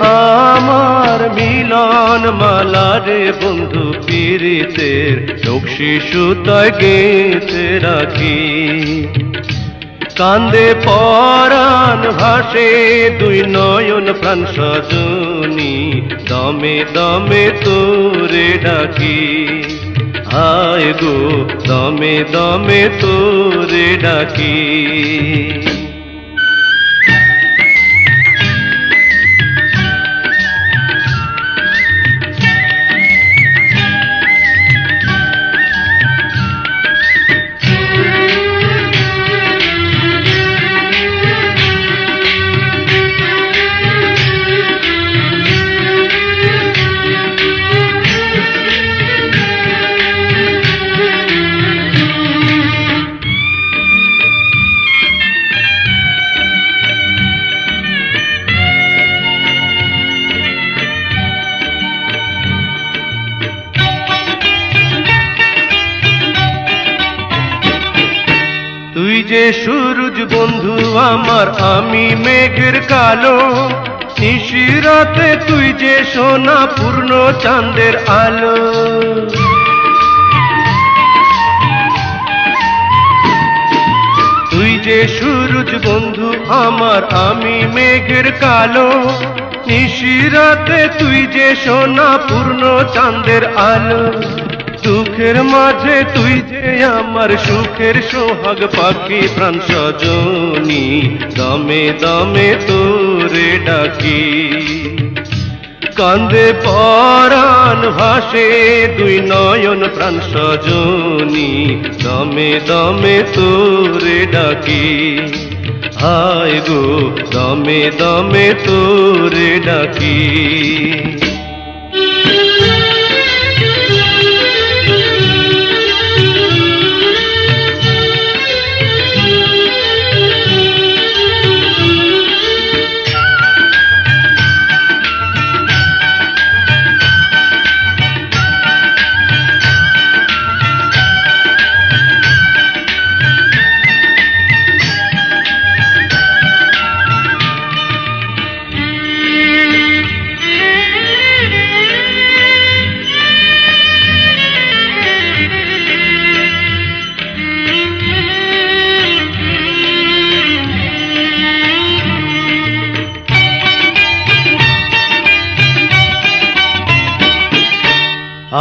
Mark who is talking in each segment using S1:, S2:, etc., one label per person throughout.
S1: আমার মিলন মালা রে বন্ধু পীড়িতের নকশি সুতায় গেঁথে রাখি। কান্দে পরাণ ভাসে দুই নয়ন প্রাণ সজনী, দমে দমে তোরে ডাকি। হায় গো দমে দমে তোরে ডাকি। তুই যে সূরজ বন্ধু আমার, আমি মেঘের কালো। নিশিরাতে তুই যে সোনা পূর্ণ চাঁদের আলো। তুই যে সূরজ বন্ধু আমার, আমি মেঘের কালো। নিশিরাতে তুই যে সোনা পূর্ণ চাঁদের আলো। দুঃখের মাঝে তুই যে আমার সুখের সোহাগ পাখি প্রাণ সজনী, দমে দমে তোরে ডাকি। কান্দে পরাণ ভাসে দুই নয়ন প্রাণ সজনী, দমে দমে তোরে ডাকি। হায় গো দমে দমে তোরে ডাকি।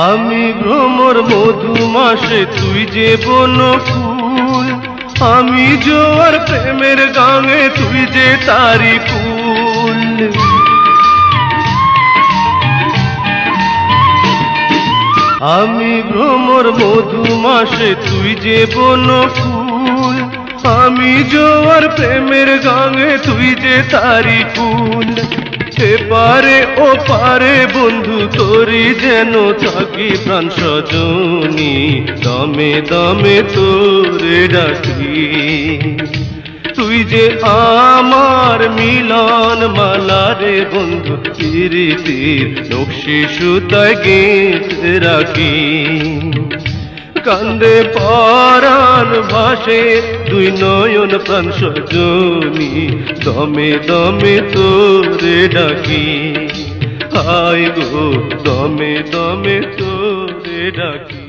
S1: আমি ভ্রমর মধুমাসে তুই যে বনফুল, আমি জোয়ার প্রেমের গাঙে তুই যে তারি ফুল। আমি ভ্রমর মধুমাসে তুই যে বনফুল, আমি জোয়ার প্রেমের গাঙে তুই যে তারি ফুল। এপারে ও পারে বন্ধু তোরি যেন থাকি প্রাণ সজনী, দমে দমে তোরে ডাকি। তুই যে আমার মিলন মালা রে বন্ধু পীড়িতের নকশি সুতায় গেঁথে রাখি। কান্দে পরাণ ভাসে দুই নয়ন প্রাণ সজনী, দমে দমে তোরে ডাকি। হায় গো দমে দমে তোরে ডাকি।